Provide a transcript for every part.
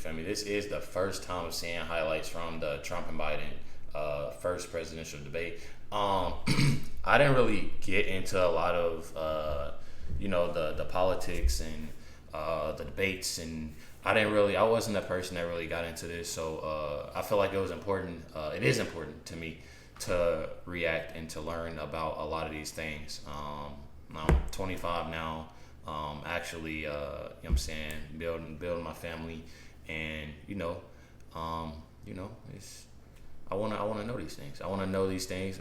feel me? This is the first time of seeing highlights from the Trump and Biden first presidential debate. I didn't really get into a lot of the politics and the debates, and I wasn't the person that really got into this. So I feel like it was important. It is important to me to react and to learn about a lot of these things. I'm 25 now. Actually, you know what I'm saying, building my family, and it's I wanna know these things. I wanna know these things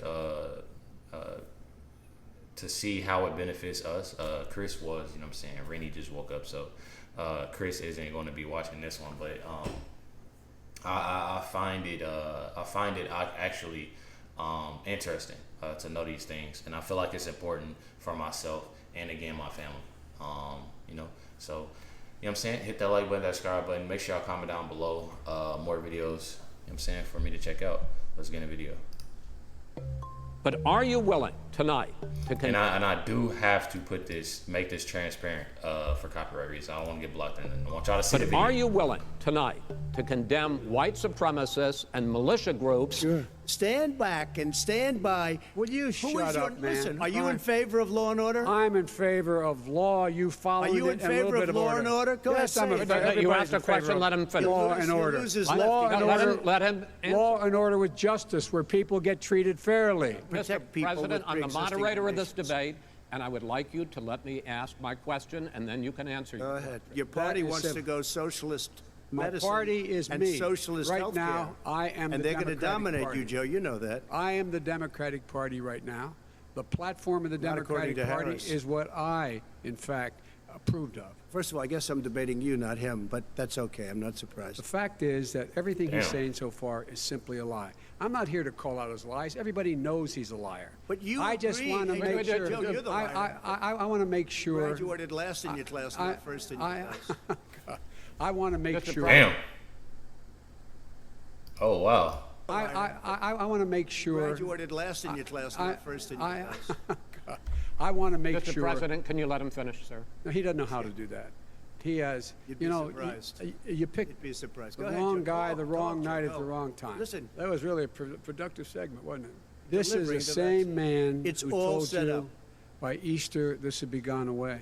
to see how it benefits us. Chris was, you know what I'm saying, Rennie just woke up, so Chris isn't going to be watching this one, but I find it actually interesting to know these things, and I feel like it's important for myself and again my family. So you know what I'm saying, hit that like button, that subscribe button, make sure y'all comment down below more videos, you know what I'm saying, for me to check out. Let's get in the video. But are you willing tonight to and I do have to make this transparent for copyright reasons. I don't want to get blocked in. I want y'all to see the video. Are you willing tonight to condemn white supremacists and militia groups? Sure. Stand back and stand by. Will you shut up, man? Listen, are you in favor of law and order? I'm in favor of law. You follow it. Are you in favor of law and order? Go yes, ahead. I'm in favor. You asked a question, let him finish. Law and order. Law and order. Let him answer. Law and order with justice, where people get treated fairly. Mr. President, I'm the moderator of this debate, and I would like you to let me ask my question, and then you can answer. Go ahead. Your party wants to go socialist medicine. My party is and me. socialist right healthcare. now, I am and the they're going to dominate Party. you, Joe. You know that. I am the Democratic Party right now. The platform of the Not according Democratic to Party Harris. is what I, in fact, approved of. First of all, I guess I'm debating you, not him, but that's okay. I'm not surprised. The fact is that everything he's saying so far is simply a lie. I'm not here to call out his lies. Everybody knows he's a liar. But you I just agree. want to Hey, make Joe, sure. you're the liar. I want to make sure. Graduated last in your class, not first in your class. I want to make Mr. sure. Damn. Oh wow. I want to make sure. Graduated last in your class, not first in your class. I want to make Mr. sure. President, can you let him finish, sir? No, he doesn't know how to do that. He has, You'd be surprised. You pick You'd be surprised. the Go ahead, wrong Joe. guy, Go, the go, wrong Joe, night at go. the wrong time. Listen. That was really a productive segment, wasn't it? This is Delivering the to same that. man It's who all told set you up. by Easter this would be gone away.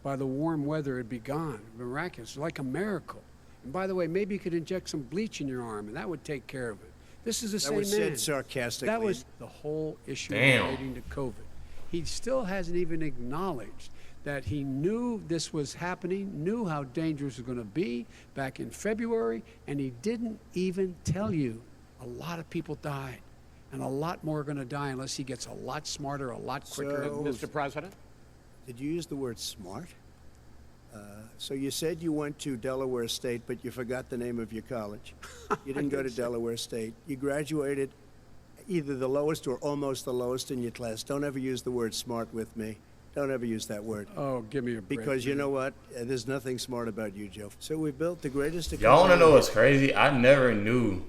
By the warm weather, it'd be gone. Miraculous, like a miracle. And by the way, maybe you could inject some bleach in your arm, and that would take care of it. This is the same man. That was said sarcastically. That was the whole issue Damn. relating to COVID. He still hasn't even acknowledged that he knew this was happening, knew how dangerous it was going to be back in February, and he didn't even tell you. A lot of people died, and a lot more are going to die unless he gets a lot smarter, a lot quicker. So- Mr. President? Did you use the word smart? So you said you went to Delaware State, but you forgot the name of your college. You didn't go to Delaware State. You graduated either the lowest or almost the lowest in your class. Don't ever use the word smart with me. Don't ever use that word. Oh, give me a break. Because you know what? There's nothing smart about you, Joe. So we built the greatest economy. Y'all want to know what's crazy? I never knew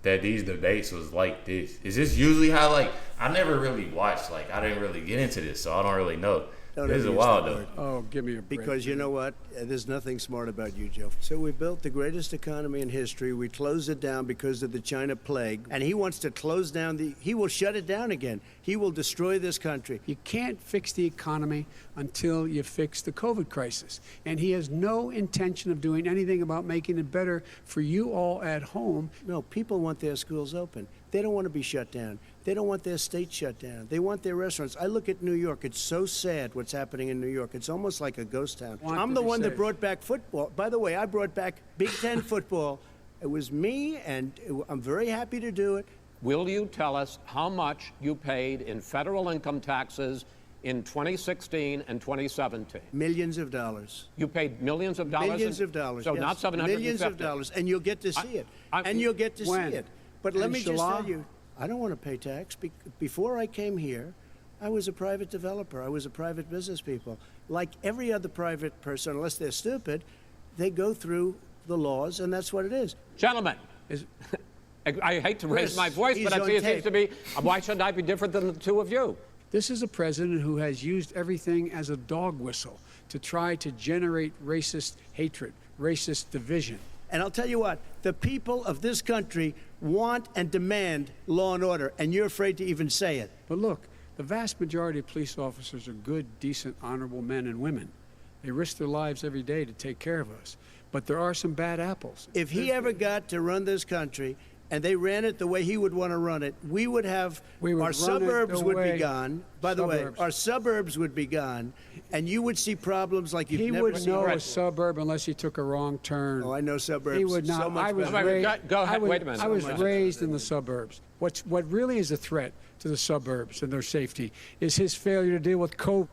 that these debates was like this. Is this usually how, like, I never really watched, like, I didn't really get into this, so I don't really know. Don't This is ever use wild, that though. word. Oh, give me a break. Because you know what? There's nothing smart about you, Joe. So we built the greatest economy in history. We closed it down because of the China plague. And he wants to close down he will shut it down again. He will destroy this country. You can't fix the economy until you fix the COVID crisis. And he has no intention of doing anything about making it better for you all at home. No, people want their schools open. They don't want to be shut down. They don't want their state shut down. They want their restaurants. I look at New York. It's so sad what's happening in New York. It's almost like a ghost town. I'm the one that brought back football. By the way, I brought back Big Ten football. It was me, and I'm very happy to do it. Will you tell us how much you paid in federal income taxes in 2016 and 2017? Millions of dollars. You paid millions of dollars? Millions of dollars. So yes. not 750? Millions of dollars, and you'll get to see it. And you'll get to see it. But let me just tell you, I don't want to pay tax. Before I came here, I was a private developer. I was a private business people. Like every other private person, unless they're stupid, they go through the laws, and that's what it is. Gentlemen, I hate to raise my voice, but it seems to be, why should I be different than the two of you? This is a president who has used everything as a dog whistle to try to generate racist hatred, racist division. And I'll tell you what, the people of this country want and demand law and order, and you're afraid to even say it. But look, the vast majority of police officers are good, decent, honorable men and women. They risk their lives every day to take care of us. But there are some bad apples. If he ever got to run this country and they ran it the way he would want to run it, our suburbs would be gone. By the way, our suburbs would be gone, and you would see problems like you've never seen. He would know a suburb unless he took a wrong turn. Oh, I know suburbs. He would not. So much Wait a minute. I was raised in the suburbs. What really is a threat to the suburbs and their safety is his failure to deal with COVID.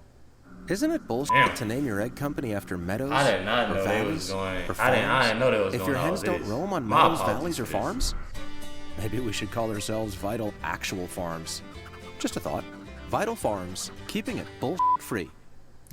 Isn't it bullshit to name your egg company after meadows? I did not know they was going. I didn't know they was going. If your hens don't roam on meadows, valleys, or farms, maybe we should call ourselves Vital Actual Farms. Just a thought. Vital Farms, keeping it bullshit-free.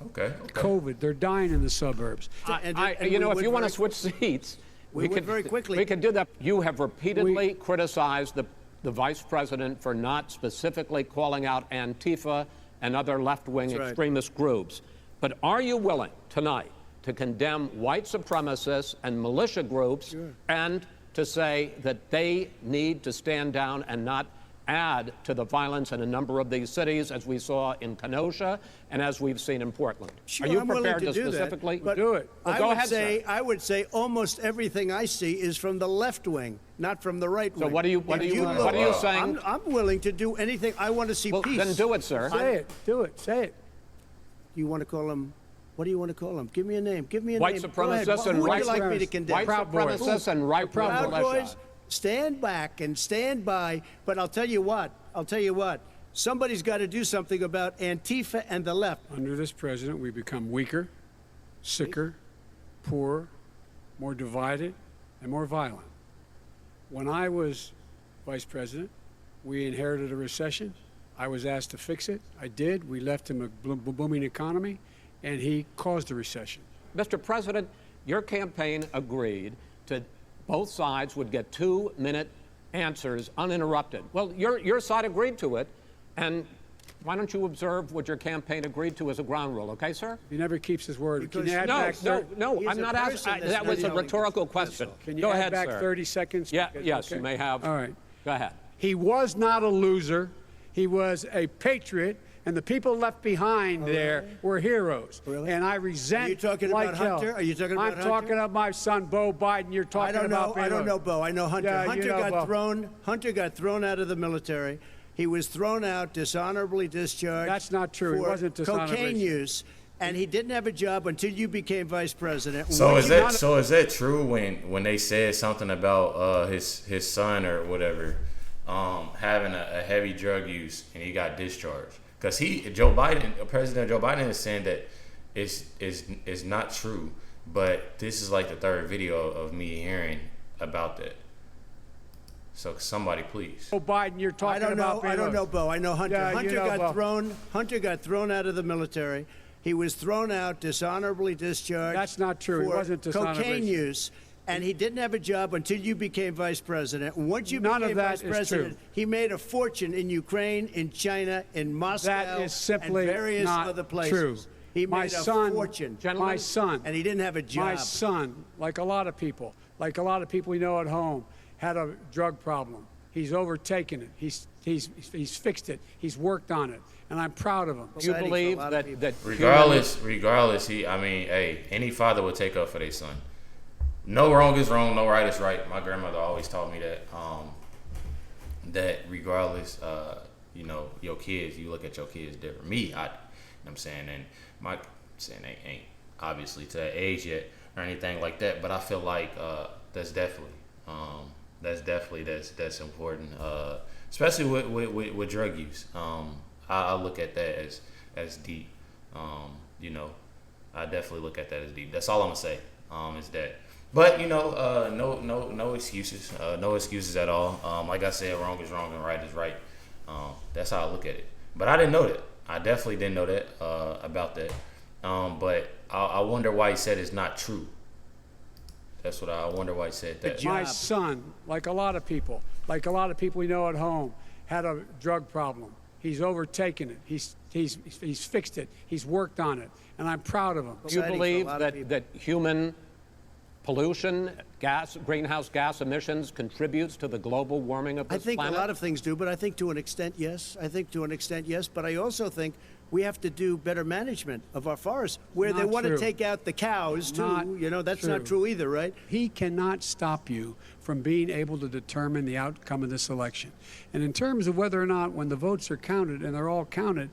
Okay. COVID, they're dying in the suburbs. If you want to switch seats, we could very quickly. We could do that. You have repeatedly criticized the vice president for not specifically calling out Antifa and other left-wing extremist groups. But are you willing tonight to condemn white supremacists and militia groups and to say that they need to stand down and not add to the violence in a number of these cities, as we saw in Kenosha and as we've seen in Portland? Sure, are you I'm prepared willing to do specifically that, but do it? Well, go ahead, sir. I would say almost everything I see is from the left wing, not from the right wing. So what are you saying? I'm willing to do anything. I want to see peace. Then do it, sir. Say it. Do it. Say it. You want to call him? What do you want to call him? Give me a name. Give me a White name. supremacists and Who would white you like me to condemn? White supremacists and right Proud militia. Boys, stand back and stand by. But I'll tell you what. Somebody's got to do something about Antifa and the left. Under this president, we become weaker, sicker, poorer, more divided, and more violent. When I was vice president, we inherited a recession. I was asked to fix it. I did. We left him a booming economy, and he caused a recession. Mr. President, your campaign agreed to both sides would get 2-minute answers uninterrupted. Well, your side agreed to it, and why don't you observe what your campaign agreed to as a ground rule, okay, sir? He never keeps his word. Can you add No, back I'm not asking. That was a rhetorical question. Can you Go add ahead, back sir. 30 seconds? Yes, Okay. you may have. All right. Go ahead. He was not a loser. He was a patriot, and the people left behind there were heroes. Really? And I resent. Are you talking like about hell. Hunter? Are you talking about I'm Hunter? talking about my son, Bo Biden. You're talking about. I don't know Bo. I know Hunter. Yeah, Hunter you know got Bo. Hunter got thrown out of the military. He was thrown out, dishonorably discharged. That's not true. He For wasn't dishonorably. cocaine use, and he didn't have a job until you became vice president. So is that true when they said something about his son or whatever having a heavy drug use and he got discharged? Because President Joe Biden is saying that it's not true, but this is like the third video of me hearing about that. So somebody, please. Bo Biden, you're talking about. I don't know Bo. I know Hunter. Yeah, Hunter got thrown out of the military. He was thrown out, dishonorably discharged. That's not true. He For wasn't dishonorably. cocaine use. And he didn't have a job until you became vice president. Once you None of became that vice is president, true. he made a fortune in Ukraine, in China, in Moscow, That is simply and various not other places. true. He My made a son, fortune. My son, and he didn't have a job. My son, like a lot of people we know at home, had a drug problem. He's overtaken it. He's fixed it. He's worked on it, and I'm proud of him. Do you believe that regardless, any father would take up for their son. No wrong is wrong, no right is right. My grandmother always taught me that. That regardless, your kids, you look at your kids different. Me, you know what I'm saying, and my saying they ain't obviously to that age yet or anything like that. But I feel like that's definitely important, especially with drug use. I look at that as deep. I definitely look at that as deep. That's all I'm gonna say. Is that. But no excuses. No excuses at all. Like I said, wrong is wrong and right is right. That's how I look at it. But I didn't know that. I definitely didn't know that about that. But I wonder why he said it's not true. That's what I wonder why he said that. My son, like a lot of people we know at home, had a drug problem. He's overtaken it. He's fixed it. He's worked on it, and I'm proud of him. Do you believe that human pollution, greenhouse gas emissions contributes to the global warming of this planet? I think a lot of things do, but I think to an extent, yes. But I also think we have to do better management of our forests, where they want to take out the cows, too. That's not true either, right? He cannot stop you from being able to determine the outcome of this election. And in terms of whether or not, when the votes are counted, and they're all counted,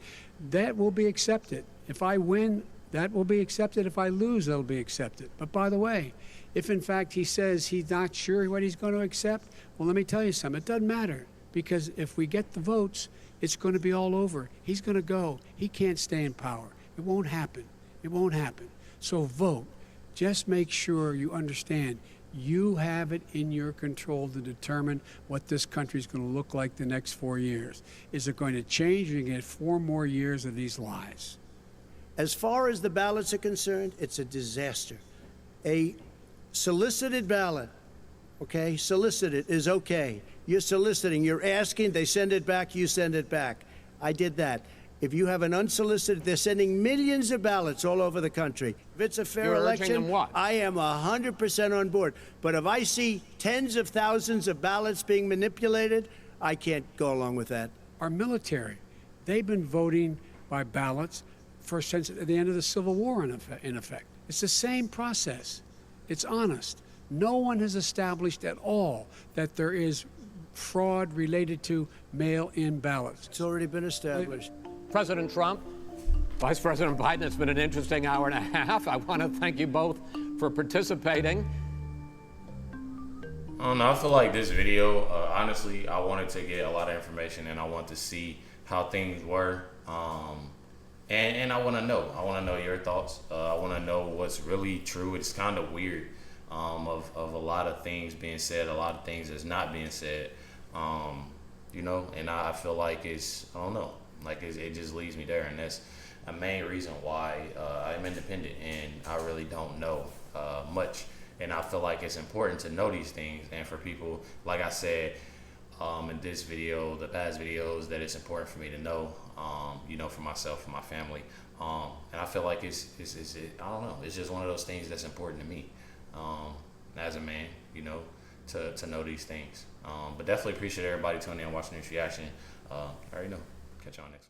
that will be accepted. If I win, that will be accepted. If I lose, that'll be accepted. But by the way, if in fact he says he's not sure what he's going to accept, well, let me tell you something. It doesn't matter, because if we get the votes, it's going to be all over. He's going to go. He can't stay in power. It won't happen. It won't happen. So vote. Just make sure you understand you have it in your control to determine what this country is going to look like the next 4 years. Is it going to change, or are you going to get 4 more years of these lies? As far as the ballots are concerned, it's a disaster. A solicited ballot, okay, solicited is okay. You're soliciting, you're asking, they send it back, you send it back. I did that. If you have an unsolicited, they're sending millions of ballots all over the country. If it's a fair election, I am 100% on board. But if I see tens of thousands of ballots being manipulated, I can't go along with that. Our military, they've been voting by ballots since the end of the Civil War, in effect. It's the same process. It's honest. No one has established at all that there is fraud related to mail-in ballots. It's already been established. President Trump, Vice President Biden, it's been an interesting hour and a half. I want to thank you both for participating. I don't know. I feel like this video, honestly, I wanted to get a lot of information, and I want to see how things were. And I want to know. I want to know your thoughts. I want to know what's really true. It's kind of weird of a lot of things being said, a lot of things that's not being said. And I feel like it's, I don't know, like it just leaves me there. And that's a main reason why I'm independent, and I really don't know much. And I feel like it's important to know these things. And for people, like I said, in this video, the past videos, that it's important for me to know, for myself, for my family. And I feel like it's I don't know, it's just one of those things that's important to me as a man, to know these things. But definitely appreciate everybody tuning in and watching this reaction. I already know. Catch y'all next one.